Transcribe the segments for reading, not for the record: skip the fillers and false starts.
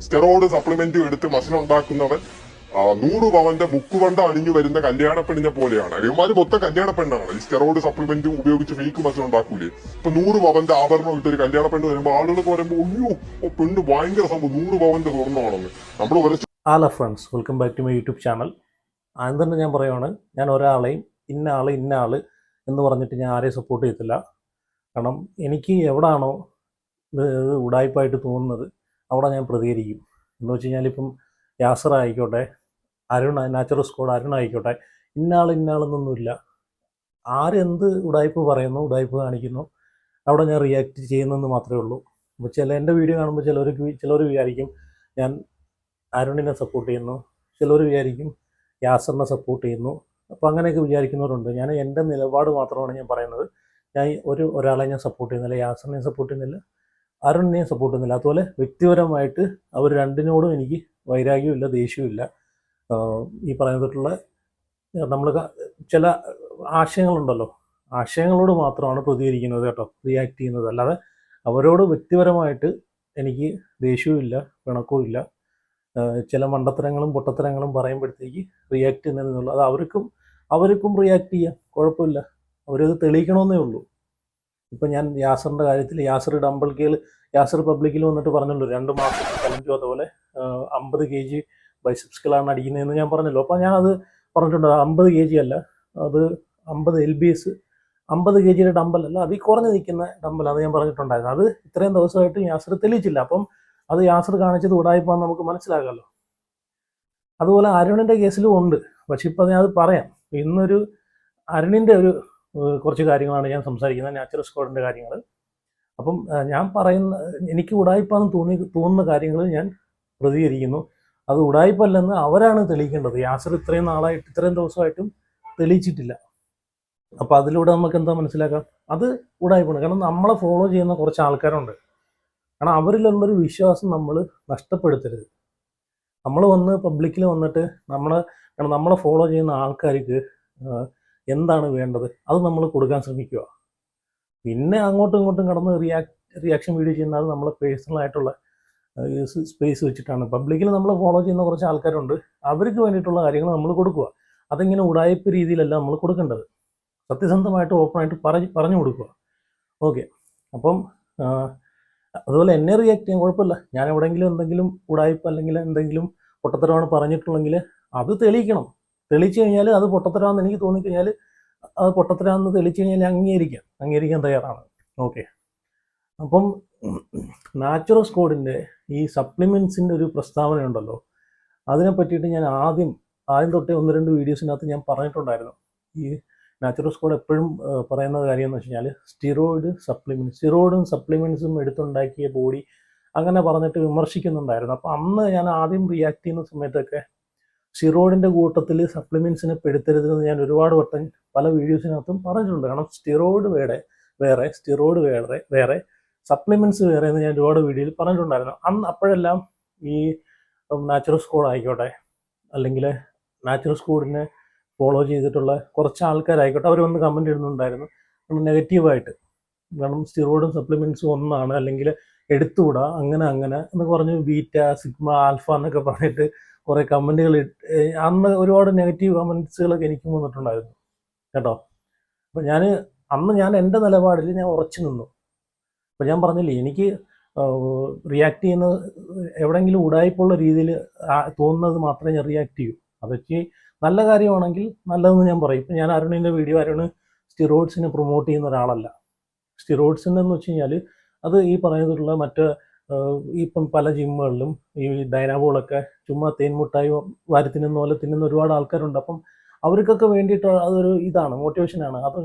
Steroid സപ്ലിമെന്റും എടുത്ത് muscle ഉണ്ടാക്കുന്നവൻ 100 പവന്റെ book കൊണ്ട് അണിഞ്ഞു വരുന്ന കല്യാണ പെണ്ണിനെ പോലെയാണ്. ഇവന്മാര് മൊത്തം കല്യാണ പെണ്ണാണ്. ഈ സ്റ്റെറോയിഡ് സപ്ലിമെന്റും ഉപയോഗിച്ച് ഫേക്ക് മസിൽ ഉണ്ടാക്കൂലേ. ഇപ്പൊ 100 പവന്റെ ആഭരണം ഇട്ടൊരു കല്യാണ പെണ്ണ് വരുമ്പോൾ ആളുകളൊക്കെ പറയുമ്പോൾ അയ്യോ പെണ്ണ് ഭയങ്കര സംഭവം 100 പവന്റെ സ്വർണ്ണമാണെന്ന് നമ്മൾ ഉരച്ച്. Hello friends, welcome back to my YouTube channel. ആദ്യം തന്നെ ഞാൻ പറയുവാണ്, ഞാൻ ഒരാളെയും ഇന്ന ആള് എന്ന് പറഞ്ഞിട്ട് ഞാൻ ആരെയും സപ്പോർട്ട് ചെയ്യത്തില്ല. കാരണം എനിക്ക് എവിടാണോ ഇത് ഉടായ്പായിട്ട് തോന്നുന്നത് അവിടെ ഞാൻ പ്രതികരിക്കും. എന്ന് വെച്ച് കഴിഞ്ഞാൽ ഇപ്പം യാസർ ആയിക്കോട്ടെ, നാച്ചുറൽ സ്ക്വാഡ് അരുൺ ആയിക്കോട്ടെ, ഇന്നാളെന്നൊന്നുമില്ല. ആരെന്ത് ഉടായ്പ് പറയുന്നു, ഉടായ്പ് കാണിക്കുന്നു, അവിടെ ഞാൻ റിയാക്ട് ചെയ്യുന്നതെന്ന് മാത്രമേ ഉള്ളൂ. അപ്പോൾ എൻ്റെ വീഡിയോ കാണുമ്പോൾ ചിലർ വിചാരിക്കും ഞാൻ അരുണിനെ സപ്പോർട്ട് ചെയ്യുന്നു, ചിലർ വിചാരിക്കും യാസറിനെ സപ്പോർട്ട് ചെയ്യുന്നു. അപ്പോൾ അങ്ങനെയൊക്കെ വിചാരിക്കുന്നവരുണ്ട്. ഞാൻ എൻ്റെ നിലപാട് മാത്രമാണ് ഞാൻ പറയുന്നത്. ഞാൻ ഒരാളെ ഞാൻ സപ്പോർട്ട് ചെയ്യുന്നില്ല, യാസറിനെയും സപ്പോർട്ട് ചെയ്യുന്നില്ല, അരുണിനെയും സപ്പോർട്ട് ചെയ്യുന്നില്ല. അതുപോലെ വ്യക്തിപരമായിട്ട് അവർ രണ്ടിനോടും എനിക്ക് വൈരാഗ്യമില്ല, ദേഷ്യമില്ല. ഈ പറയുന്നിട്ടുള്ള നമ്മൾ ചില ആശയങ്ങളുണ്ടല്ലോ, ആശയങ്ങളോട് മാത്രമാണ് പ്രതികരിക്കുന്നത് കേട്ടോ, റിയാക്ട് ചെയ്യുന്നത്. അല്ലാതെ അവരോട് വ്യക്തിപരമായിട്ട് എനിക്ക് ദേഷ്യവും ഇല്ല, പിണക്കവും ഇല്ല. ചില മണ്ടത്തരങ്ങളും പൊട്ടത്തരങ്ങളും പറയുമ്പോഴത്തേക്ക് റിയാക്ട് ചെയ്യുന്നതെന്നുള്ളൂ. അത് അവർക്കും റിയാക്ട് ചെയ്യാം, കുഴപ്പമില്ല. അവരത് തെളിയിക്കണമെന്നേ ഉള്ളൂ. ഇപ്പം ഞാൻ യാസറിൻ്റെ കാര്യത്തിൽ യാസർ പബ്ലിക്കിൽ വന്നിട്ട് പറഞ്ഞല്ലോ 2 മാസം ചലഞ്ചും അതുപോലെ 50 kg ബൈസെപ്സുകളാണ് അടിക്കുന്നതെന്ന് ഞാൻ പറഞ്ഞല്ലോ. അപ്പോൾ ഞാനത് പറഞ്ഞിട്ടുണ്ട്. 50 kg അല്ല, അത് 50 LBS 50 kg ഡമ്പലല്ല, അതിൽ കുറഞ്ഞ് നിൽക്കുന്ന ഡമ്പലാണ് ഞാൻ പറഞ്ഞിട്ടുണ്ടായിരുന്നു. അത് ഇത്രയും ദിവസമായിട്ട് യാസർ തെളിയിച്ചില്ല. അപ്പം അത് യാസർ കാണിച്ചത് ഉടായിപ്പാന്ന് നമുക്ക് മനസ്സിലാകാമല്ലോ. അതുപോലെ അരുണിൻ്റെ കേസിലും ഉണ്ട്. പക്ഷെ ഇപ്പം ഞാൻ അത് പറയാം. ഇന്നൊരു അരുണിൻ്റെ കുറച്ച് കാര്യങ്ങളാണ് ഞാൻ സംസാരിക്കുന്നത്, നാച്ചുറൽ സ്ക്വാഡിൻ്റെ കാര്യങ്ങൾ. അപ്പം ഞാൻ എനിക്ക് ഉടായിപ്പാന്ന് തോന്നുന്ന കാര്യങ്ങൾ ഞാൻ പ്രതികരിക്കുന്നു. അത് ഉടായിപ്പല്ലെന്ന് അവരാണ് തെളിയിക്കേണ്ടത്. യാസർ ഇത്രയും ദിവസമായിട്ടും തെളിയിച്ചിട്ടില്ല. അപ്പോൾ അതിലൂടെ നമുക്ക് എന്താ മനസ്സിലാക്കാം, അത് ഉടായിപ്പാണ്. കാരണം നമ്മളെ ഫോളോ ചെയ്യുന്ന കുറച്ച് ആൾക്കാരുണ്ട്. കാരണം അവരിലുള്ളൊരു വിശ്വാസം നമ്മൾ നഷ്ടപ്പെടുത്തരുത്. നമ്മൾ പബ്ലിക്കിൽ വന്നിട്ട് നമ്മളെ ഫോളോ ചെയ്യുന്ന ആൾക്കാർക്ക് എന്താണ് വേണ്ടത് അത് നമ്മൾ കൊടുക്കാൻ ശ്രമിക്കുക. പിന്നെ അങ്ങോട്ടും ഇങ്ങോട്ടും കടന്ന് റിയാക്ഷൻ വീഡിയോ ചെയ്യുന്നത് നമ്മളെ പേഴ്സണലായിട്ടുള്ള സ്പേസ് വെച്ചിട്ടാണ്. പബ്ലിക്കിൽ നമ്മൾ ഫോളോ ചെയ്യുന്ന കുറച്ച് ആൾക്കാരുണ്ട്, അവർക്ക് വേണ്ടിയിട്ടുള്ള കാര്യങ്ങൾ നമ്മൾ കൊടുക്കുക. അതിങ്ങനെ ഉടായ്പ രീതിയിലല്ല നമ്മൾ കൊടുക്കേണ്ടത്. സത്യസന്ധമായിട്ട് ഓപ്പണായിട്ട് പറഞ്ഞു കൊടുക്കുക. ഓക്കെ. അപ്പം അതുപോലെ എന്നെ റിയാക്ട് ചെയ്യാൻ കുഴപ്പമില്ല. ഞാൻ എവിടെയെങ്കിലും എന്തെങ്കിലും ഉടായ്പ അല്ലെങ്കിൽ എന്തെങ്കിലും പൊട്ടത്തരമാണ് പറഞ്ഞിട്ടുള്ളെങ്കിൽ അത് തെളിയിക്കണം. തെളിയിച്ചു കഴിഞ്ഞാൽ അത് പൊട്ടത്തരമാണെന്ന് എനിക്ക് തോന്നിക്കഴിഞ്ഞാൽ അത് പൊട്ടത്തരമാണെന്ന് തെളിയിച്ചു കഴിഞ്ഞാൽ അംഗീകരിക്കാൻ തയ്യാറാണ്. ഓക്കെ. അപ്പം നാച്ചുറൽ സ്ക്വാഡിൻ്റെ ഈ സപ്ലിമെൻറ്റ്സിൻ്റെ ഒരു പ്രസ്താവന ഉണ്ടല്ലോ, അതിനെ പറ്റിയിട്ട് ഞാൻ ആദ്യം തൊട്ടേ 1-2 വീഡിയോസിനകത്ത് ഞാൻ പറഞ്ഞിട്ടുണ്ടായിരുന്നു. ഈ നാച്ചുറൽ സ്ക്വാഡ് എപ്പോഴും പറയുന്ന കാര്യം എന്ന് വെച്ച് കഴിഞ്ഞാൽ സ്റ്റീറോയിഡും സപ്ലിമെൻറ്റ്സും എടുത്തുണ്ടാക്കിയ ബോഡി അങ്ങനെ പറഞ്ഞിട്ട് വിമർശിക്കുന്നുണ്ടായിരുന്നു. അപ്പോൾ അന്ന് ഞാൻ ആദ്യം റിയാക്ട് ചെയ്യുന്ന സമയത്തൊക്കെ സ്റ്റീറോയിഡിൻ്റെ കൂട്ടത്തിൽ സപ്ലിമെൻറ്റ്സിനെ പെടുത്തരുതെന്ന് ഞാൻ ഒരുപാട് വട്ടം പല വീഡിയോസിനകത്തും പറഞ്ഞിട്ടുണ്ട്. കാരണം സ്റ്റീറോയിഡ് വേറെ സപ്ലിമെൻറ്റ്സ് വേറെ എന്ന് ഞാൻ ഒരുപാട് വീഡിയോയിൽ പറഞ്ഞിട്ടുണ്ടായിരുന്നു. അപ്പോഴെല്ലാം ഈ നാച്ചുറൽ സ്ക്വാഡ് ആയിക്കോട്ടെ, അല്ലെങ്കിൽ നാച്ചുറൽ സ്ക്വാഡിനെ ഫോളോ ചെയ്തിട്ടുള്ള കുറച്ച് ആൾക്കാരായിക്കോട്ടെ, അവർ വന്ന് കമൻറ്റ് ഇടുന്നുണ്ടായിരുന്നു നെഗറ്റീവായിട്ട്. കാരണം സ്റ്റീറോയിഡും സപ്ലിമെൻറ്റ്സും ഒന്നാണ്, അല്ലെങ്കിൽ എടുത്തുകൂടാ, അങ്ങനെ എന്ന് പറഞ്ഞ് ബീറ്റ, സിഗ്മ, ആൽഫ എന്നൊക്കെ പറഞ്ഞിട്ട് കുറേ കമൻറ്റുകൾ അന്ന് ഒരുപാട് നെഗറ്റീവ് കമൻറ്റ്സുകളൊക്കെ എനിക്കും വന്നിട്ടുണ്ടായിരുന്നു കേട്ടോ. അപ്പോൾ ഞാൻ എൻ്റെ നിലപാടിൽ ഞാൻ ഉറച്ചു നിന്നു. അപ്പോൾ ഞാൻ പറഞ്ഞില്ലേ, എനിക്ക് റിയാക്ട് ചെയ്യുന്നത് എവിടെയെങ്കിലും ഉടായ്പുള്ള രീതിയിൽ തോന്നുന്നത് മാത്രമേ ഞാൻ റിയാക്ട് ചെയ്യൂ. അതൊക്കെ നല്ല കാര്യമാണെങ്കിൽ നല്ലതെന്ന് ഞാൻ പറയും. ഇപ്പം ഞാൻ അരുണിൻ്റെ വീഡിയോ, അരുണ് സ്റ്റിറോയിഡ്സിനെ പ്രൊമോട്ട് ചെയ്യുന്ന ഒരാളല്ല. സ്റ്റിറോയിഡ്സിൻ്റെ എന്ന് വെച്ച് കഴിഞ്ഞാൽ അത് ഈ പറയുന്നതിലുള്ള ഇപ്പം പല ജിമ്മുകളിലും ഈ ഡൈനാബോളൊക്കെ ചുമ്മാ തേൻമുട്ടായി വാരി തിന്നുന്ന പോലെ തിന്നുന്ന ഒരുപാട് ആൾക്കാരുണ്ട്. അപ്പം അവർക്കൊക്കെ വേണ്ടിയിട്ട് അതൊരു ഇതാണ്, മോട്ടിവേഷനാണ്. അപ്പോൾ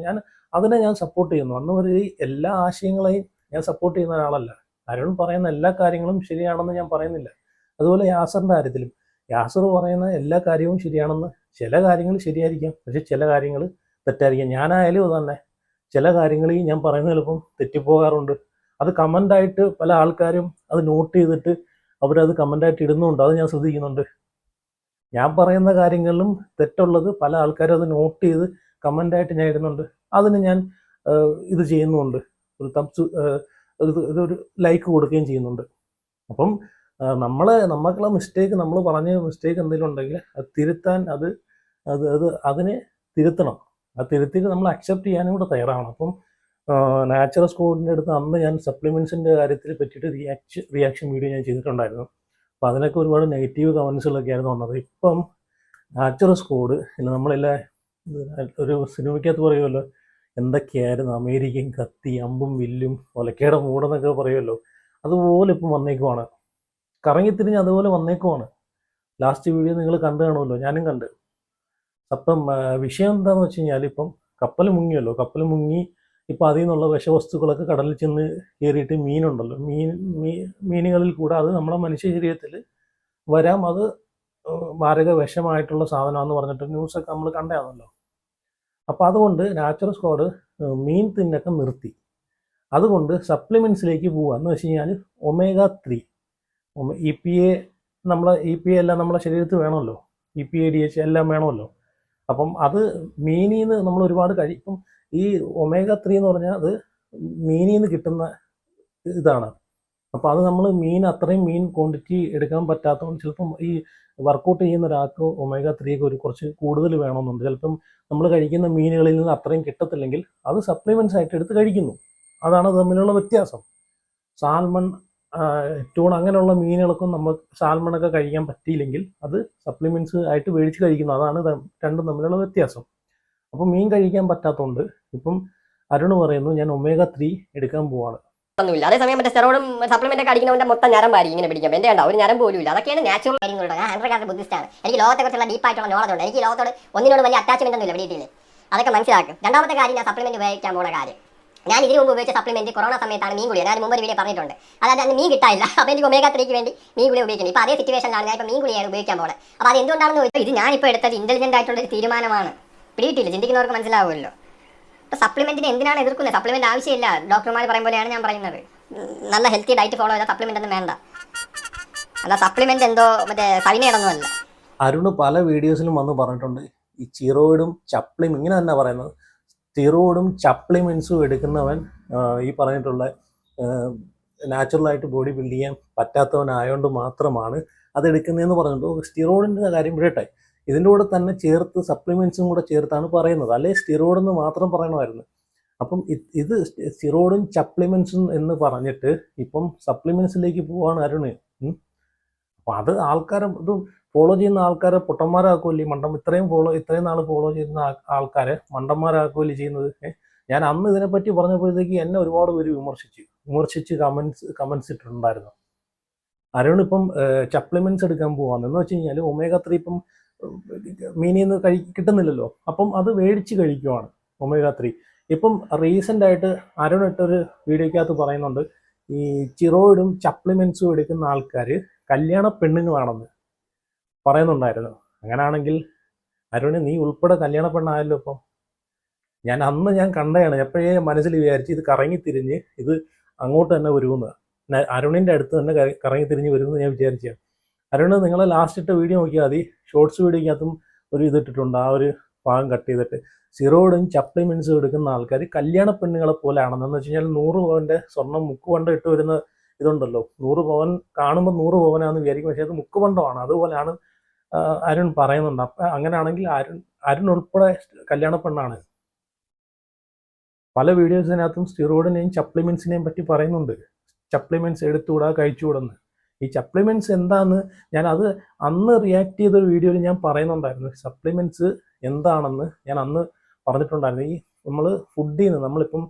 അതിനെ ഞാൻ സപ്പോർട്ട് ചെയ്യുന്നു. അന്ന് എല്ലാ ആശയങ്ങളെയും ഞാൻ സപ്പോർട്ട് ചെയ്യുന്ന ഒരാളല്ല. അരുൺ പറയുന്ന എല്ലാ കാര്യങ്ങളും ശരിയാണെന്ന് ഞാൻ പറയുന്നില്ല. അതുപോലെ യാസറിൻ്റെ കാര്യത്തിലും യാസർ പറയുന്ന എല്ലാ കാര്യവും ശരിയാണെന്ന്, ചില കാര്യങ്ങൾ ശരിയായിരിക്കാം, പക്ഷെ ചില കാര്യങ്ങൾ തെറ്റായിരിക്കാം. ഞാനായാലും അത് തന്നെ, ചില കാര്യങ്ങളിൽ ഞാൻ പറയുന്നത് ചിലപ്പം തെറ്റിപ്പോകാറുണ്ട്. അത് കമൻ്റായിട്ട് പല ആൾക്കാരും അത് നോട്ട് ചെയ്തിട്ട് അവരത് കമൻ്റായിട്ട് ഇടുന്നുണ്ട്, അത് ഞാൻ ശ്രദ്ധിക്കുന്നുണ്ട്. ഞാൻ പറയുന്ന കാര്യങ്ങളിലും തെറ്റുള്ളത് പല ആൾക്കാരും അത് നോട്ട് ചെയ്ത് കമൻ്റായിട്ട് ഞാൻ ഇടുന്നുണ്ട്. അതിന് ഞാൻ ഇത് ചെയ്യുന്നുണ്ട്, ഇതൊരു ലൈക്ക് കൊടുക്കുകയും ചെയ്യുന്നുണ്ട്. അപ്പം നമുക്കുള്ള മിസ്റ്റേക്ക്, നമ്മൾ പറഞ്ഞ മിസ്റ്റേക്ക് എന്തെങ്കിലും ഉണ്ടെങ്കിൽ അത് തിരുത്താൻ, അതിനെ തിരുത്തണം. അത് തിരുത്തിയിട്ട് നമ്മൾ അക്സെപ്റ്റ് ചെയ്യാനും കൂടെ തയ്യാറാണ്. അപ്പം നാച്ചുറൽ സ്കോഡിൻ്റെ അടുത്ത് അന്ന് ഞാൻ സപ്ലിമെൻസിൻ്റെ കാര്യത്തിൽ പറ്റിയിട്ട് റിയാക്ഷൻ വീഡിയോ ഞാൻ ചെയ്തിട്ടുണ്ടായിരുന്നു. അപ്പോൾ അതിനൊക്കെ ഒരുപാട് നെഗറ്റീവ് കമൻസുകളൊക്കെ ആയിരുന്നു വന്നത്. ഇപ്പം നാച്ചുറൽ സ്കോഡ് നമ്മളെല്ലാം ഒരു സിനിമയ്ക്കകത്ത് പറയുമല്ലോ, എന്തൊക്കെയായിരുന്നു അമേരിക്കൻ കത്തി, അമ്പും വില്ലും, ഒലക്കയുടെ മൂടെന്നൊക്കെ പറയുമല്ലോ, അതുപോലെ ഇപ്പം വന്നേക്കുവാണ്. കറങ്ങിത്തിരിഞ്ഞ് അതുപോലെ വന്നേക്കുവാണ്. ലാസ്റ്റ് വീഡിയോ നിങ്ങൾ കണ്ടു കാണുമല്ലോ, ഞാനും കണ്ട്. അപ്പം വിഷയം എന്താണെന്ന് വെച്ച് കഴിഞ്ഞാൽ, ഇപ്പം കപ്പൽ മുങ്ങിയല്ലോ, കപ്പൽ മുങ്ങി ഇപ്പം അതിൽ നിന്നുള്ള വിഷവസ്തുക്കളൊക്കെ കടലിൽ ചെന്ന് കയറിയിട്ട് മീനുണ്ടല്ലോ, മീനുകളിൽ കൂടെ അത് നമ്മുടെ മനുഷ്യ ശരീരത്തിൽ വരാം, അത് മാരക വിഷമായിട്ടുള്ള സാധനമാണെന്ന് പറഞ്ഞിട്ട് ന്യൂസൊക്കെ നമ്മൾ കണ്ടാണല്ലോ. അപ്പോൾ അതുകൊണ്ട് നാച്ചുറൽ സ്ക്വാഡ് മീൻ തിന്നൊക്കെ നിർത്തി. അതുകൊണ്ട് സപ്ലിമെൻറ്റ്സിലേക്ക് പോവുക എന്ന് വെച്ച് കഴിഞ്ഞാൽ ഒമേഗ 3 EPA, EPA എല്ലാം നമ്മുടെ ശരീരത്തിൽ വേണമല്ലോ, EPA DHA എല്ലാം വേണമല്ലോ. അപ്പം അത് മീനിൽ നിന്ന് നമ്മൾ ഒരുപാട് കഴിക്കും. ഈ ഒമേഗ 3 എന്ന് പറഞ്ഞാൽ അത് മീനിൽ നിന്ന് കിട്ടുന്ന ഇതാണ്. അപ്പോൾ അത് നമ്മൾ അത്രയും മീൻ ക്വാണ്ടിറ്റി എടുക്കാൻ പറ്റാത്തതുകൊണ്ട് ചിലപ്പം ഈ വർക്കൗട്ട് ചെയ്യുന്ന ഒരാൾക്ക് ഒമേഗ 3 ഒക്കെ കുറച്ച് കൂടുതൽ വേണമെന്നുണ്ട്. ചിലപ്പം നമ്മൾ കഴിക്കുന്ന മീനുകളിൽ നിന്ന് അത്രയും കിട്ടത്തില്ലെങ്കിൽ അത് സപ്ലിമെൻറ്റ്സ് ആയിട്ട് എടുത്ത് കഴിക്കുന്നു. അതാണ് തമ്മിലുള്ള വ്യത്യാസം. സാൽമൺ, ട്യൂൺ അങ്ങനെയുള്ള മീനുകൾക്കും നമ്മൾ സാൽമണൊക്കെ കഴിക്കാൻ പറ്റിയില്ലെങ്കിൽ അത് സപ്ലിമെൻറ്റ്സ് ആയിട്ട് മേടിച്ച് കഴിക്കുന്നു. അതാണ് രണ്ടും തമ്മിലുള്ള വ്യത്യാസം. അപ്പം മീൻ കഴിക്കാൻ പറ്റാത്തതുകൊണ്ട് ഇപ്പം അരുൺ പറയുന്നു ഞാൻ ഒമേഗ 3 എടുക്കാൻ പോവാണ്. ഒന്നുമില്ല. അതേസമയം മറ്റേ സ്റ്റെറോയിഡും സപ്ലിമെന്റ് ഒക്കെ അടിക്കുന്നവന്റെ മൊത്തം ഞരമ്പായിരിക്കും ഇങ്ങനെ പിടിക്കാം. എന്റെ കണ്ട ഒരു ഞരം പോലും ഇല്ല. അതൊക്കെയാണ് നാച്ചുറൽ കാര്യങ്ങളുണ്ട്. ഞാൻ 100% ബുദ്ധിസ്റ്റാണ്. എനിക്ക് ലോകത്തെക്കുറിച്ചുള്ള ഡീപ്പായിട്ടുള്ള നോളജ് ഉണ്ട്. എനിക്ക് ലോകത്തോട് ഒന്നിനോട് വലിയ അറ്റാച്ച്മെന്റ് ഒന്നും ഇല്ല വീട്ടിൽ. അതൊക്കെ മനസ്സിലാക്കും. രണ്ടാമത്തെ കാര്യം, ഞാൻ സപ്ലിമെന്റ് ഉപയോഗിക്കാൻ പോകുന്ന കാര്യം, ഞാൻ ഇതിനു മുമ്പ് ഉപയോഗിച്ച സപ്ലിമെന്റ് കൊറോണ സമയത്താണ് മീൻ ഗുളിക. ഞാൻ മുമ്പ് ഒരു വീഡിയോ പറഞ്ഞിട്ടുണ്ട്. അതായത് അന്ന് മീൻ കിട്ടാനില്ല, അപ്പോൾ എനിക്ക് ഒമേഗ 3ക്ക് വേണ്ടി മീൻ ഗുളിക ഉപയോഗിക്കുന്നത്. ഇപ്പോൾ അതേ സിറ്റുവേഷനിലാണ് ഞാൻ ഇപ്പോൾ മീൻ ഗുളികയാണ് ഉപയോഗിക്കാൻ പോകുന്നത്. അപ്പോൾ അത് എന്തുകൊണ്ടാണെന്ന് ചോദിച്ചാൽ, ഇത് ഞാനിപ്പോൾ എടുത്തത് ഇന്റലിജന്റ് ആയിട്ടുള്ള ഒരു തീരുമാനമാണ്. പിടിയിട്ടില്ല, ചിന്തിക്കുന്നവർക്ക് മനസ്സിലാവുമല്ലോ. ഇപ്പോൾ സപ്ലിമെന്റിന് എന്തിനാണ് എതിർക്കുന്നത്? സപ്ലിമെന്റ് ആവശ്യമില്ല. ഡോക്ടർമാർ പറയും പോലെയാണ് ഞാൻ പറയുന്നത്. നല്ല ഹെൽത്തി ഡയറ്റ് ഫോളോ ചെയ്താൽ സപ്ലിമെന്റ് ഒന്നും വേണ്ട. അല്ല സപ്ലിമെന്റ് എന്തോ മറ്റേ സൈനയൊന്നുമല്ല. അരുണ് പല വീഡിയോസിലും വന്ന് പറഞ്ഞിട്ടുണ്ട്, ഈ സ്റ്റിറോയിഡും സപ്ലിമെന്റ് ഇങ്ങനെ തന്നെ പറയുന്നത്, സ്റ്റിറോയിഡും സപ്ലിമെന്റ്സും എടുക്കുന്നവൻ ഈ പറഞ്ഞിട്ടുള്ള നാച്ചുറലായിട്ട് ബോഡി ബിൽഡ് ചെയ്യാൻ പറ്റാത്തവനായതുകൊണ്ട് മാത്രമാണ് അത് എടുക്കുന്നതെന്ന് പറഞ്ഞിട്ട്. സ്റ്റിറോയിഡിൻ്റെ കാര്യം വിടട്ടെ, ഇതിൻ്റെ കൂടെ തന്നെ ചേർത്ത് സപ്ലിമെന്റ്സും കൂടെ ചേർത്താണ് പറയുന്നത്. അല്ലെ സ്റ്റിറോയിഡ് എന്ന് മാത്രം പറയണമായിരുന്നു. അപ്പം ഇത് സ്റ്റിറോയിഡും സപ്ലിമെന്റ്സും എന്ന് പറഞ്ഞിട്ട് ഇപ്പം സപ്ലിമെന്റ്സിലേക്ക് പോവാണ് അരുണ്. അപ്പം അത് ആൾക്കാരെ ഇത് ഫോളോ ചെയ്യുന്ന ആൾക്കാരെ പൊട്ടന്മാരാക്കുമല്ലേ ഇത്രയും നാൾ ഫോളോ ചെയ്യുന്ന ആൾക്കാരെ മണ്ടന്മാരാക്കുമല്ലേ ചെയ്യുന്നത്. ഞാൻ അന്ന് ഇതിനെപ്പറ്റി പറഞ്ഞപ്പോഴത്തേക്ക് എന്നെ ഒരുപാട് പേര് വിമർശിച്ച് കമൻസ് ഇട്ടിട്ടുണ്ടായിരുന്നു. അരുൺ ഇപ്പം സപ്ലിമെന്റ്സ് എടുക്കാൻ പോവാന്ന് എന്ന് വെച്ച് കഴിഞ്ഞാൽ ഒമേഗ 3 ഇപ്പം മീനിൽ നിന്ന് കിട്ടുന്നില്ലല്ലോ, അപ്പം അത് മേടിച്ച് കഴിക്കുവാണ് ഒമേഗ 3. ഇപ്പം റീസെൻ്റ് ആയിട്ട് അരുൺ ഇട്ടൊരു വീഡിയോക്കകത്ത് പറയുന്നുണ്ട്, ഈ സ്റ്റിറോയിഡും സപ്ലിമെന്റ്സും എടുക്കുന്ന ആൾക്കാർ കല്യാണ പെണ്ണുങ്ങളാണെന്ന് പറയുന്നുണ്ടായിരുന്നു. അങ്ങനാണെങ്കിൽ അരുണ് നീ ഉൾപ്പെടെ കല്യാണ പെണ്ണായല്ലോ. ഇപ്പം ഞാൻ കണ്ടതാണ്, എപ്പോഴേ മനസ്സിൽ വിചാരിച്ച് ഇത് കറങ്ങിത്തിരിഞ്ഞ് ഇത് അങ്ങോട്ട് തന്നെ വരുമെന്ന്, അരുണിൻ്റെ അടുത്ത് തന്നെ കറങ്ങിത്തിരിഞ്ഞ് വരുമെന്ന് ഞാൻ വിചാരിച്ചതാണ്. അരുണ് നിങ്ങളെ ലാസ്റ്റ് ഇട്ട വീഡിയോ നോക്കിയാൽ മതി, ഷോർട്സ് വീഡിയോക്കകത്തും ഒരു ഇതിട്ടിട്ടുണ്ട്, ആ ഒരു ഭാഗം കട്ട് ചെയ്തിട്ട്. സ്റ്റിറോയിഡും സപ്ലിമെന്റ്സും എടുക്കുന്ന ആൾക്കാർ കല്യാണ പെണ്ണുങ്ങളെ പോലെ ആണെന്ന് വെച്ച് കഴിഞ്ഞാൽ 100 പവൻ്റെ സ്വർണം മുക്കുപണ്ടം ഇട്ട് വരുന്ന ഇതുണ്ടല്ലോ, 100 പവൻ കാണുമ്പോൾ 100 പവനാണെന്ന് വിചാരിക്കും, പക്ഷേ അത് മുക്കുപണ്ടമാണ്. അതുപോലെയാണ് അരുൺ പറയുന്നുണ്ട്. അപ്പം അങ്ങനെയാണെങ്കിൽ അരുൺ ഉൾപ്പെടെ കല്യാണ പെണ്ണാണ്. പല വീഡിയോസിനകത്തും സ്റ്റിറോയിഡിനെയും സപ്ലിമെന്റ്സിനെയും പറ്റി പറയുന്നുണ്ട്. സപ്ലിമെന്റ്സ് എടുത്തുകൂടാ, കഴിച്ചുകൂടെന്ന്. ഈ സപ്ലിമെന്റ്സ് എന്താണെന്ന് ഞാൻ അന്ന് റിയാക്ട് ചെയ്തൊരു വീഡിയോയിൽ ഞാൻ പറയുന്നുണ്ടായിരുന്നു. സപ്ലിമെന്റ്സ് എന്താണെന്ന് ഞാൻ അന്ന് പറഞ്ഞിട്ടുണ്ടായിരുന്നു. ഈ നമ്മൾ ഫുഡിൽ നിന്ന് ഇപ്പം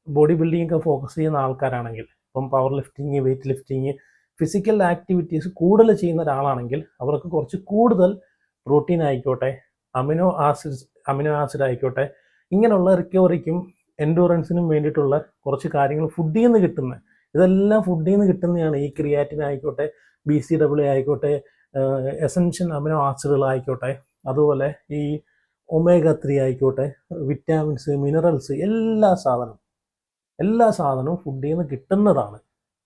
ബോഡി ബിൽഡിംഗ് ഒക്കെ ഫോക്കസ് ചെയ്യുന്ന ആൾക്കാരാണെങ്കിൽ, ഇപ്പം power lifting, weight lifting, physical activities കൂടുതൽ ചെയ്യുന്ന ഒരാളാണെങ്കിൽ അവർക്ക് കുറച്ച് കൂടുതൽ പ്രോട്ടീൻ ആയിക്കോട്ടെ, അമിനോ ആസിഡ് ആയിക്കോട്ടെ, ഇങ്ങനെയുള്ള റിക്കവറിക്കും എൻഡൂറൻസിനും വേണ്ടിയിട്ടുള്ള കുറച്ച് കാര്യങ്ങൾ ഫുഡിൽ നിന്ന് കിട്ടുന്നത്. ഇതെല്ലാം ഫുഡിൽ നിന്ന് കിട്ടുന്നതാണ്. ഈ ക്രിയാറ്റിൻ ആയിക്കോട്ടെ, BCAA ആയിക്കോട്ടെ, എസൻഷ്യൽ അമിനോ ആസിഡുകളായിക്കോട്ടെ, അതുപോലെ ഈ ഒമേഗ 3 ആയിക്കോട്ടെ, വിറ്റാമിൻസ്, മിനറൽസ്, എല്ലാ സാധനവും ഫുഡിൽ നിന്ന് കിട്ടുന്നതാണ്.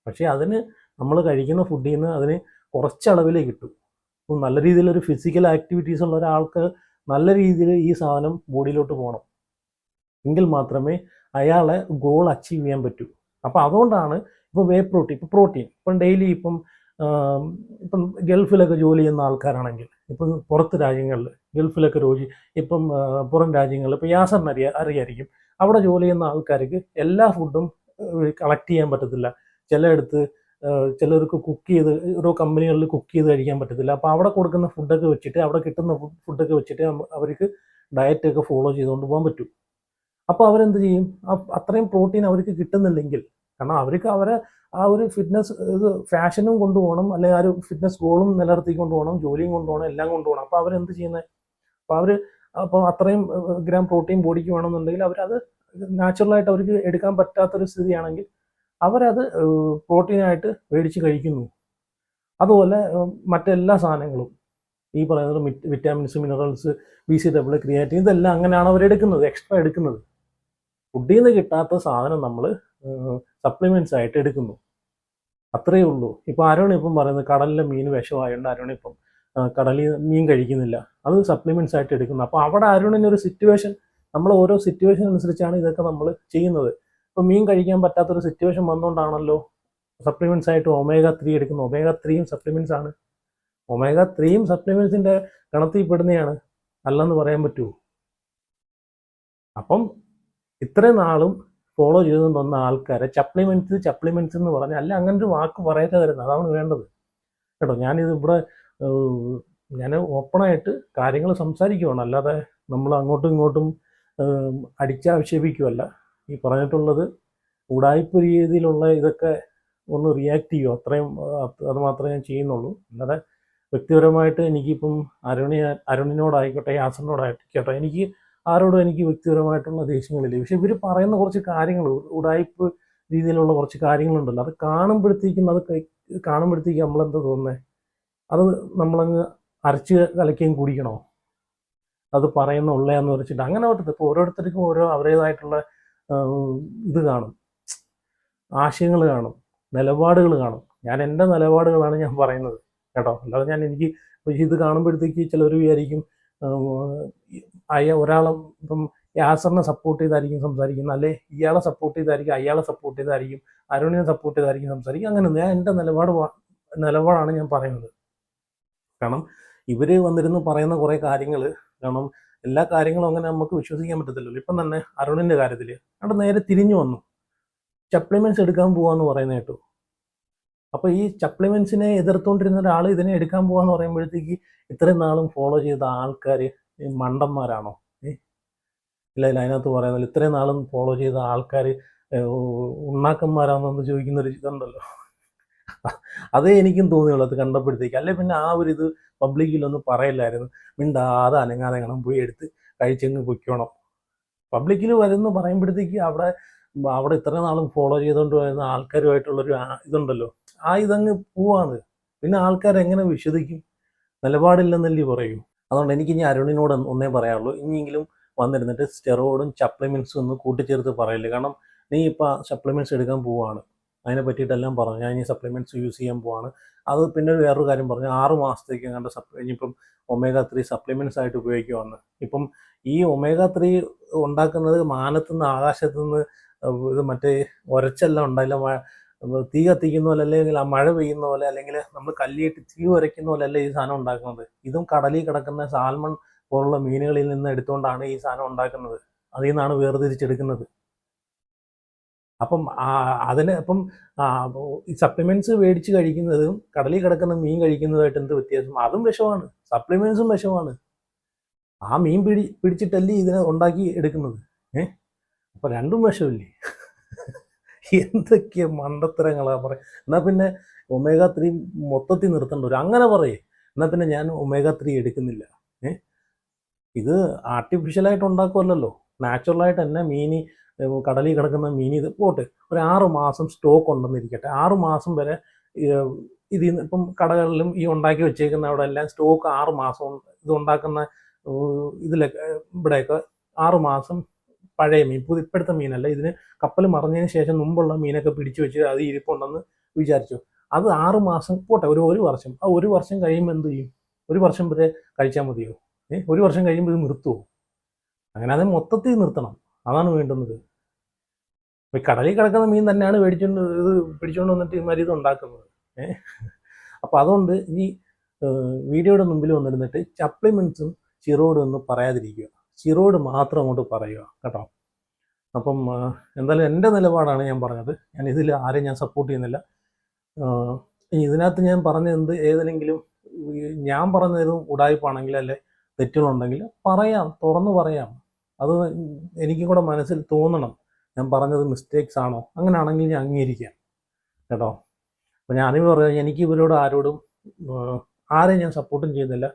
പക്ഷേ അതിന് നമ്മൾ കഴിക്കുന്ന ഫുഡിൽ നിന്ന് അതിന് കുറച്ചളവിലേ കിട്ടും. അപ്പം നല്ല രീതിയിലൊരു ഫിസിക്കൽ ആക്ടിവിറ്റീസ് ഉള്ള ഒരാൾക്ക് നല്ല രീതിയിൽ ഈ സാധനം ബോഡിയിലോട്ട് പോകണം, എങ്കിൽ മാത്രമേ അയാളെ ഗോൾ അച്ചീവ് ചെയ്യാൻ പറ്റൂ. അപ്പോൾ അതുകൊണ്ടാണ് ഇപ്പോൾ വേ പ്രോട്ടീൻ, ഇപ്പോൾ പ്രോട്ടീൻ ഇപ്പം ഡെയിലി ഇപ്പം ഗൾഫിലൊക്കെ ജോലി ചെയ്യുന്ന ആൾക്കാരാണെങ്കിൽ ഇപ്പം പുറത്ത് രാജ്യങ്ങളിൽ ഗൾഫിലൊക്കെ ഇപ്പം പുറം രാജ്യങ്ങളിൽ ഇപ്പോൾ യാസറിന് അറിയായിരിക്കും, അവിടെ ജോലി ചെയ്യുന്ന ആൾക്കാർക്ക് എല്ലാ ഫുഡും കളക്ട് ചെയ്യാൻ പറ്റത്തില്ല. ചിലയിടത്ത് ചിലർക്ക് കുക്ക് ചെയ്ത് ഓരോ കമ്പനികളിൽ കുക്ക് ചെയ്ത് കഴിക്കാൻ പറ്റത്തില്ല. അപ്പോൾ അവിടെ കൊടുക്കുന്ന ഫുഡൊക്കെ വെച്ചിട്ട്, അവിടെ കിട്ടുന്ന ഫുഡൊക്കെ വെച്ചിട്ട് അവർക്ക് ഡയറ്റൊക്കെ ഫോളോ ചെയ്തുകൊണ്ട് പോകാൻ പറ്റും. അപ്പോൾ അവരെന്ത് ചെയ്യും, അത്രയും പ്രോട്ടീൻ അവർക്ക് കിട്ടുന്നില്ലെങ്കിൽ, കാരണം അവർക്ക് ആ ഒരു ഫിറ്റ്നസ് ഇത് ഫാഷനും കൊണ്ടുപോകണം, അല്ലെങ്കിൽ ആ ഒരു ഫിറ്റ്നസ് ഗോളും നിലനിർത്തിക്കൊണ്ട് പോകണം, ജോലിയും കൊണ്ടുപോകണം, എല്ലാം കൊണ്ടുപോകണം. അപ്പോൾ അവരെന്ത് ചെയ്യുന്നത്, അപ്പോൾ അത്രയും ഗ്രാം പ്രോട്ടീൻ ബോഡിക്ക് വേണമെന്നുണ്ടെങ്കിൽ അവരത് നാച്ചുറലായിട്ട് അവർക്ക് എടുക്കാൻ പറ്റാത്തൊരു സ്ഥിതിയാണെങ്കിൽ അവരത് പ്രോട്ടീനായിട്ട് മേടിച്ച് കഴിക്കുന്നു. അതുപോലെ മറ്റെല്ലാ സാധനങ്ങളും ഈ പറയുന്നത് വിറ്റാമിൻസ്, മിനറൽസ്, BCAA, ക്രിയാറ്റിൻ, ഇതെല്ലാം അങ്ങനെയാണ് അവരെടുക്കുന്നത്, എക്സ്ട്രാ എടുക്കുന്നത്. ഫുഡിൽ നിന്ന് കിട്ടാത്ത സാധനം നമ്മൾ സപ്ലിമെൻറ്റ്സ് ആയിട്ട് എടുക്കുന്നു, അത്രയേ ഉള്ളൂ. ഇപ്പോൾ അരുൺ ഇപ്പം പറയുന്നത് കടലിലെ മീൻ വിഷമായതുകൊണ്ട് അരുൺ ഇപ്പം കടലിൽ മീൻ കഴിക്കുന്നില്ല, അത് സപ്ലിമെൻറ്റ്സ് ആയിട്ട് എടുക്കുന്നു. അപ്പോൾ അവിടെ അരുണിനൊരു സിറ്റുവേഷൻ, നമ്മൾ ഓരോ സിറ്റുവേഷൻ അനുസരിച്ചാണ് ഇതൊക്കെ നമ്മൾ ചെയ്യുന്നത്. ഇപ്പോൾ മീൻ കഴിക്കാൻ പറ്റാത്തൊരു സിറ്റുവേഷൻ വന്നുകൊണ്ടാണല്ലോ സപ്ലിമെൻറ്റ്സ് ആയിട്ട് omega-3 എടുക്കുന്നത്. omega-3 സപ്ലിമെൻറ്റ്സ് ആണ്. omega-3 സപ്ലിമെൻറ്റ്സിൻ്റെ ഗണത്തിൽ പെടുന്നതാണ്, അല്ലെന്ന് പറയാൻ പറ്റുമോ? അപ്പം ഇത്രയും നാളും ഫോളോ ചെയ്തുകൊണ്ട് വന്ന ആൾക്കാരെ സപ്ലിമെൻറ്റ്സ് എന്ന് പറഞ്ഞാൽ, അല്ല അങ്ങനെ ഒരു വാക്ക് പറയരുത്, അതാണ് വേണ്ടത് കേട്ടോ. ഞാനിത് ഇവിടെ ഞാൻ ഓപ്പണായിട്ട് കാര്യങ്ങൾ സംസാരിക്കുവാണ്, അല്ലാതെ നമ്മൾ അങ്ങോട്ടും ഇങ്ങോട്ടും അടിച്ചാക്ഷേപിക്കുമല്ല. ഈ പറഞ്ഞിട്ടുള്ളത് ഉടായ്പ രീതിയിലുള്ള ഇതൊക്കെ ഒന്ന് റിയാക്ട് ചെയ്യുമോ, അത് മാത്രമേ ഞാൻ ചെയ്യുന്നുള്ളൂ. അല്ലാതെ വ്യക്തിപരമായിട്ട് എനിക്കിപ്പം അരുണിനോടായിക്കോട്ടെ, യാസറിനോടായിക്കോട്ടെ, എനിക്ക് വ്യക്തിപരമായിട്ടുള്ള ദേഷ്യങ്ങളില്ല. പക്ഷെ ഇവർ പറയുന്ന കുറച്ച് കാര്യങ്ങൾ, ഉടായ്പ രീതിയിലുള്ള കുറച്ച് കാര്യങ്ങളുണ്ടല്ലോ, അത് കാണുമ്പോഴത്തേക്കും നമ്മളെന്താ തോന്നുന്നത്, അത് നമ്മളങ്ങ് അരച്ച് കലക്കുകയും കുടിക്കണോ, അത് പറയുന്ന ഉള്ളയാന്ന് വെച്ചിട്ട് അങ്ങനെ പറ്റത്തില്ല. ഇപ്പോൾ ഓരോരുത്തർക്കും ഓരോ അവരുടേതായിട്ടുള്ള ഇത് കാണും, ആശയങ്ങൾ കാണും, നിലപാടുകൾ കാണും. ഞാൻ എൻ്റെ നിലപാടുകളാണ് ഞാൻ പറയുന്നത് കേട്ടോ. അല്ലാതെ എനിക്ക് ഇത് കാണുമ്പോഴത്തേക്ക് ചിലർ വിചാരിക്കും ഒരാളെ ഇപ്പം യാസറിനെ സപ്പോർട്ട് ചെയ്തായിരിക്കും സംസാരിക്കുന്നത്, അല്ലെ ഇയാളെ സപ്പോർട്ട് ചെയ്തായിരിക്കും അയാളെ സപ്പോർട്ട് ചെയ്തായിരിക്കും, അരുണിനെ സപ്പോർട്ട് ചെയ്തായിരിക്കും സംസാരിക്കും. അങ്ങനെ ഞാൻ എൻ്റെ നിലപാടാണ് ഞാൻ പറയുന്നത്. കാരണം ഇവർ വന്നിരുന്ന് പറയുന്ന കുറേ കാര്യങ്ങൾ, കാരണം എല്ലാ കാര്യങ്ങളും അങ്ങനെ നമുക്ക് വിശ്വസിക്കാൻ പറ്റത്തില്ലല്ലോ. ഇപ്പം തന്നെ അരുണിൻ്റെ കാര്യത്തിൽ അവിടെ നേരെ തിരിഞ്ഞു വന്നു, സപ്ലിമെൻറ്റ്സ് എടുക്കാൻ പോവാന്ന് പറയുന്ന കേട്ടു. അപ്പോൾ ഈ സപ്ലിമെൻറ്റ്സിനെ എതിർത്തുകൊണ്ടിരുന്ന ഒരാൾ ഇതിനെ എടുക്കാൻ പോവാന്ന് പറയുമ്പോഴത്തേക്ക് ഇത്രയും നാളും ഫോളോ ചെയ്ത ആൾക്കാർ മണ്ടന്മാരാണോ? ഇല്ല, അതിനകത്ത് പറയുന്നത് ഇത്രയും നാളും ഫോളോ ചെയ്ത ആൾക്കാർ ഉണ്ണാക്കന്മാരാണെന്ന് ചോദിക്കുന്നൊരു ഇതുണ്ടല്ലോ. അതേ എനിക്കും തോന്നിയുള്ളൂ അത് കണ്ടപ്പോഴത്തേക്ക്. അല്ലെ പിന്നെ ആ ഒരു ഇത് പബ്ലിക്കിലൊന്നും പറയില്ലായിരുന്നു, മിണ്ടാതെ അനങ്ങാതെ കാണാൻ പോയി എടുത്ത് കഴിച്ചങ്ങ് പൊയ്ക്കോണം. പബ്ലിക്കിൽ വരുന്ന പറയുമ്പോഴത്തേക്ക് അവിടെ ഇത്ര നാളും ഫോളോ ചെയ്തുകൊണ്ട് വരുന്ന ആൾക്കാരുമായിട്ടുള്ളൊരു ഇതുണ്ടല്ലോ, ഇതങ്ങ് പോവാണ്. പിന്നെ ആൾക്കാരെങ്ങനെ വിശ്വസിക്കും? നിലപാടില്ലെന്നല്ലേ പറയൂ. അതുകൊണ്ട് എനിക്ക് ഇനി അരുണിനോട് ഒന്നേ പറയാനുള്ളൂ, ഇനിയെങ്കിലും വന്നിരുന്നിട്ട് സ്റ്റെറോയിഡും സപ്ലിമെൻറ്റ്സും ഒന്ന് കൂട്ടിച്ചേർത്ത് പറയില്ല. കാരണം നീ ഇപ്പോൾ സപ്ലിമെൻറ്റ്സ് എടുക്കാൻ പോവുകയാണ്, അതിനെ പറ്റിയിട്ടെല്ലാം പറഞ്ഞു, ഞാൻ ഇനി സപ്ലിമെൻറ്റ്സ് യൂസ് ചെയ്യാൻ പോവാണ്. അത് പിന്നെ വേറൊരു കാര്യം പറഞ്ഞു, 6 മാസത്തേക്ക് കണ്ട ഇനിയിപ്പം omega-3 സപ്ലിമെൻറ്റ്സ് ആയിട്ട് ഉപയോഗിക്കുവാന്ന്. ഇപ്പം ഈ omega-3 ഉണ്ടാക്കുന്നത് മാനത്തുനിന്ന്, ആകാശത്തുനിന്ന്, ഇത് മറ്റേ ഉരച്ചെല്ലാം ഉണ്ടായില്ല, തീ കത്തിക്കുന്ന പോലെ, അല്ലെങ്കിൽ ആ മഴ പെയ്യുന്ന പോലെ, അല്ലെങ്കിൽ നമ്മൾ കല്ലിയിട്ട് തീ ഉരയ്ക്കുന്ന പോലെ അല്ല ഈ സാധനം ഉണ്ടാക്കുന്നത്. ഇതും കടലിൽ കിടക്കുന്ന സാൽമൺ പോലുള്ള മീനുകളിൽ നിന്ന് എടുത്തുകൊണ്ടാണ് ഈ സാധനം ഉണ്ടാക്കുന്നത്, അതിൽ നിന്നാണ് വേർതിരിച്ചെടുക്കുന്നത്. അപ്പം ഈ സപ്ലിമെൻറ്റ്സ് മേടിച്ച് കഴിക്കുന്നതും കടലിൽ കിടക്കുന്ന മീൻ കഴിക്കുന്നതുമായിട്ട് എന്ത് വ്യത്യാസം? അതും വിഷമാണ്, സപ്ലിമെൻറ്റ്സും വിഷമാണ്. ആ മീൻ പിടിച്ചിട്ടല്ലേ ഇതിനെ ഉണ്ടാക്കി എടുക്കുന്നത്. അപ്പം രണ്ടും വിഷമില്ലേ? എന്തൊക്കെയാ മണ്ടത്തരങ്ങളാ പറയും. എന്നാൽ പിന്നെ omega-3 മൊത്തത്തിൽ നിർത്തേണ്ട വരും, അങ്ങനെ പറയേ. എന്നാൽ പിന്നെ ഞാൻ omega-3 എടുക്കുന്നില്ല. ഇത് ആർട്ടിഫിഷ്യലായിട്ട് ഉണ്ടാക്കുമല്ലോ, നാച്ചുറലായിട്ട് തന്നെ കടലിൽ കിടക്കുന്ന മീൻ ഇത് പോട്ടെ, ഒരു 6 മാസം സ്റ്റോക്ക് ഉണ്ടെന്നിരിക്കട്ടെ. 6 മാസം വരെ ഇതിൽ നിന്ന് ഇപ്പം കടകളിലും ഈ ഉണ്ടാക്കി വെച്ചേക്കുന്ന അവിടെ എല്ലാം സ്റ്റോക്ക് 6 മാസം ഇത് ഉണ്ടാക്കുന്ന ഇതിലൊക്കെ ഇവിടെയൊക്കെ 6 മാസം പഴയ മീൻ, ഇപ്പോഴത്തെ മീനല്ല. ഇതിന് കപ്പൽ മറിഞ്ഞതിന് ശേഷം മുമ്പുള്ള മീനൊക്കെ പിടിച്ചു വെച്ച് അത് ഇരിപ്പുണ്ടെന്ന് വിചാരിച്ചു. അത് 6 മാസം പോട്ടെ, ഒരു വർഷം. ആ 1 വർഷം കഴിയുമ്പോൾ എന്ത് ചെയ്യും? 1 വർഷം വരെ കഴിച്ചാൽ മതിയോ? 1 വർഷം കഴിയുമ്പോൾ ഇത് നിർത്തുമോ? അങ്ങനെ അത് മൊത്തത്തിൽ നിർത്തണം, അതാണ് വേണ്ടുന്നത്. ഈ കടലിൽ കിടക്കുന്ന മീൻ തന്നെയാണ് പിടിച്ചുകൊണ്ട് വന്നിട്ട് ഇമാരി ഇത് ഉണ്ടാക്കുന്നത്. അപ്പോൾ അതുകൊണ്ട് ഈ വീഡിയോയുടെ മുമ്പിൽ വന്നിരുന്നിട്ട് സപ്ലിമെൻറ്റ്സും സ്റ്റിറോയിഡും ഒന്നും പറയാതിരിക്കുക, സ്റ്റിറോയിഡ് മാത്രം അങ്ങോട്ട് പറയുക കേട്ടോ. അപ്പം എന്തായാലും എൻ്റെ നിലപാടാണ് ഞാൻ പറഞ്ഞത്. ഞാൻ ഇതിൽ ആരെയും ഞാൻ സപ്പോർട്ട് ചെയ്യുന്നില്ല. ഇതിനകത്ത് ഞാൻ പറഞ്ഞത് ഏതെങ്കിലും ഞാൻ പറഞ്ഞതും ഉടായ്പാണെങ്കിൽ അല്ലെ തെറ്റുകളുണ്ടെങ്കിൽ പറയാം, തുറന്നു പറയാം. അത് എനിക്കും കൂടെ മനസ്സിൽ തോന്നണം ഞാൻ പറഞ്ഞത് മിസ്റ്റേക്സ് ആണോ. അങ്ങനെയാണെങ്കിൽ ഞാൻ അംഗീകരിക്കാം കേട്ടോ. അപ്പോൾ ഞാനിപ്പോൾ പറയാം, എനിക്ക് ഇവരോട് ആരെയും ഞാൻ സപ്പോർട്ടും ചെയ്യുന്നില്ല,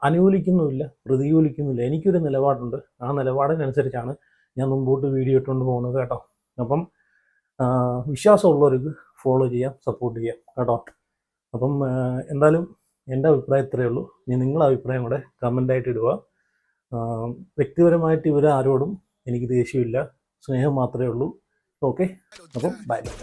അനുകൂലിക്കുന്നുമില്ല, പ്രതികൂലിക്കുന്നില്ല. എനിക്കൊരു നിലപാടുണ്ട്. ആ നിലപാടിനനുസരിച്ചാണ് ഞാൻ മുമ്പോട്ട് വീഡിയോ ഇട്ടുകൊണ്ട് പോകുന്നത് കേട്ടോ. അപ്പം വിശ്വാസമുള്ളവർക്ക് ഫോളോ ചെയ്യാം, സപ്പോർട്ട് ചെയ്യാം കേട്ടോ. അപ്പം എന്തായാലും എൻ്റെ അഭിപ്രായം ഇത്രയേ ഉള്ളൂ. ഇനി നിങ്ങളുടെ അഭിപ്രായം കൂടെ കമൻ്റായിട്ട് ഇടുക. വ്യക്തിപരമായിട്ട് ഇവരാരോടും എനിക്ക് ദേഷ്യമില്ല, സ്നേഹം മാത്രമേ ഉള്ളൂ. ഓക്കെ, അപ്പം ബൈ ബൈ.